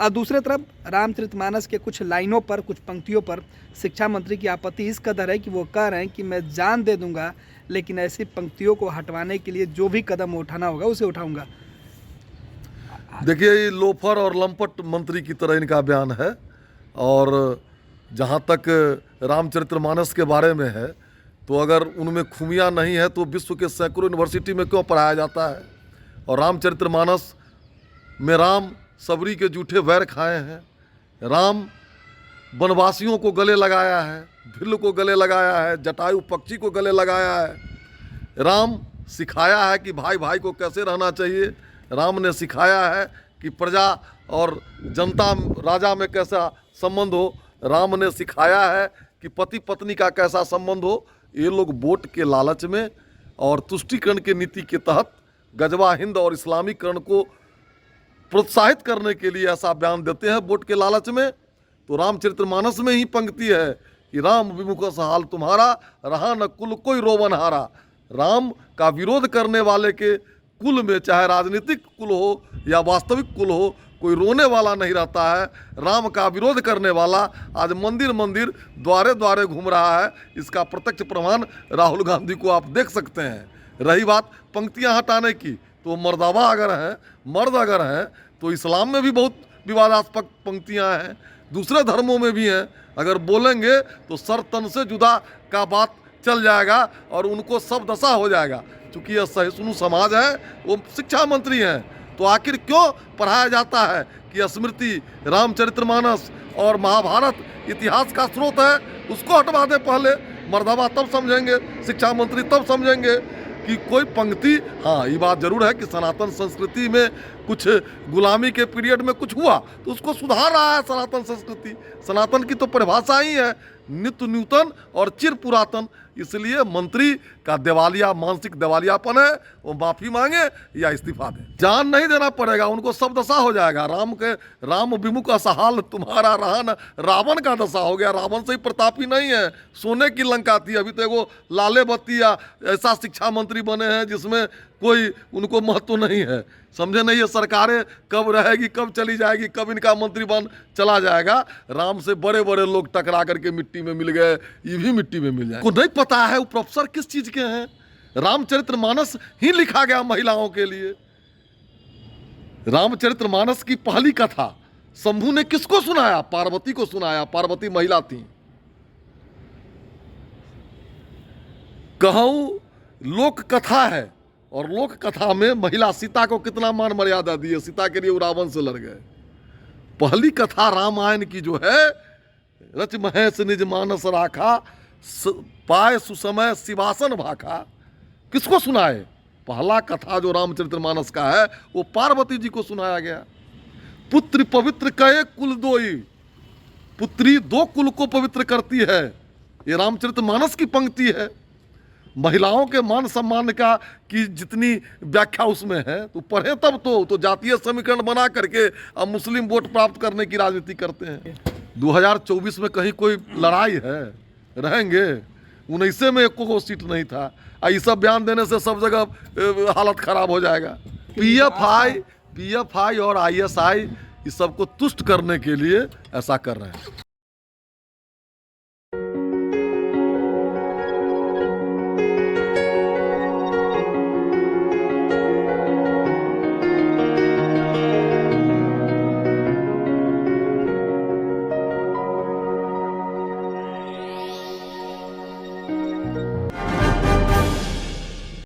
दूसरी तरफ रामचरितमानस के कुछ लाइनों पर, कुछ पंक्तियों पर शिक्षा मंत्री की आपत्ति इस कदर है कि वो कह रहे हैं कि मैं जान दे दूंगा, लेकिन ऐसी पंक्तियों को हटवाने के लिए जो भी कदम उठाना होगा उसे उठाऊंगा। देखिए, ये लोफर और लंपट मंत्री की तरह इनका बयान है। और जहाँ तक रामचरितमानस के बारे में है, तो अगर उनमें खूबियाँ नहीं है तो विश्व के सैकड़ों यूनिवर्सिटी में क्यों पढ़ाया जाता है। और रामचरितमानस में राम सबरी के जूठे वैर खाए हैं, राम वनवासियों को गले लगाया है, भिल्ल को गले लगाया है, जटायु पक्षी को गले लगाया है। राम सिखाया है कि भाई भाई को कैसे रहना चाहिए। राम ने सिखाया है कि प्रजा और जनता राजा में कैसा संबंध हो। राम ने सिखाया है कि पति पत्नी का कैसा संबंध हो। ये लोग वोट के लालच में और तुष्टीकरण की नीति के तहत गजवा हिंद और इस्लामीकरण को प्रोत्साहित करने के लिए ऐसा बयान देते हैं वोट के लालच में। तो रामचरितमानस में ही पंक्ति है कि राम विमुख हाल तुम्हारा, रहा न कुल कोई रोवन हारा। राम का विरोध करने वाले के कुल में, चाहे राजनीतिक कुल हो या वास्तविक कुल हो, कोई रोने वाला नहीं रहता है। राम का विरोध करने वाला आज मंदिर मंदिर, द्वारे द्वारे घूम रहा है। इसका प्रत्यक्ष प्रमाण राहुल गांधी को आप देख सकते हैं। रही बात पंक्तियां हटाने की, तो मर्दावा अगर हैं, मर्द अगर हैं, तो इस्लाम में भी बहुत विवादास्पद पंक्तियां हैं, दूसरे धर्मों में भी हैं। अगर बोलेंगे तो सर तन से जुदा का बात चल जाएगा और उनको सब दशा हो जाएगा। चूँकि यह सहिष्णु समाज है, वो शिक्षा मंत्री हैं, तो आखिर क्यों पढ़ाया जाता है कि स्मृति, रामचरितमानस और महाभारत इतिहास का स्रोत है, उसको हटवा दे पहले। मर्दावा तब समझेंगे, शिक्षा मंत्री तब समझेंगे कि कोई पंक्ति। हाँ, ये बात जरूर है कि सनातन संस्कृति में कुछ गुलामी के पीरियड में कुछ हुआ तो उसको सुधार रहा है सनातन संस्कृति। सनातन की तो परिभाषा ही है नित्य नूतन और चिर पुरातन। इसलिए मंत्री का दिवालिया, मानसिक दिवालियापन है, वो माफी मांगे या इस्तीफा दे। जान नहीं देना पड़ेगा, उनको सब दशा हो जाएगा। राम विमुख असहाल तुम्हारा, रहा न रावण का दशा हो गया। रावण से ही प्रतापी नहीं है, सोने की लंका थी। अभी तो एगो लाले बत्ती या ऐसा शिक्षा मंत्री बने हैं जिसमें कोई उनको महत्व नहीं है। समझे नहीं, ये सरकारें कब रहेगी, कब चली जाएगी, कब इनका मंत्री बन चला जाएगा। राम से बड़े बड़े लोग टकरा करके मिट्टी में मिल गए, ये भी मिट्टी में मिल जाए। को नहीं पता है वो प्रोफेसर किस चीज के हैं। रामचरितमानस ही लिखा गया महिलाओं के लिए। रामचरितमानस की पहली कथा शंभू ने किसको सुनाया? पार्वती को सुनाया। पार्वती महिला थी। कहूं लोक कथा है, और लोक कथा में महिला सीता को कितना मान मर्यादा दी है। सीता के लिए वो रावण से लड़ गए। पहली कथा रामायण की जो है, रच महेश निज मानस राखा, पाए सुसमय शिवासन भाखा, किसको सुनाए? पहला कथा जो रामचरितमानस का है वो पार्वती जी को सुनाया गया। पुत्र पवित्र कहे कुल दोई, पुत्री दो कुल को पवित्र करती है। ये रामचरितमानस की पंक्ति है। महिलाओं के मान सम्मान का की जितनी व्याख्या उसमें है, तो पढ़े तब तो जातीय समीकरण बना करके अब मुस्लिम वोट प्राप्त करने की राजनीति करते हैं। 2024 में कहीं कोई लड़ाई है? रहेंगे। 19 में एको को सीट नहीं था। ये सब बयान देने से सब जगह हालत खराब हो जाएगा। पीएफआई और आईएसआई इस सबको तुष्ट करने के लिए ऐसा कर रहे हैं।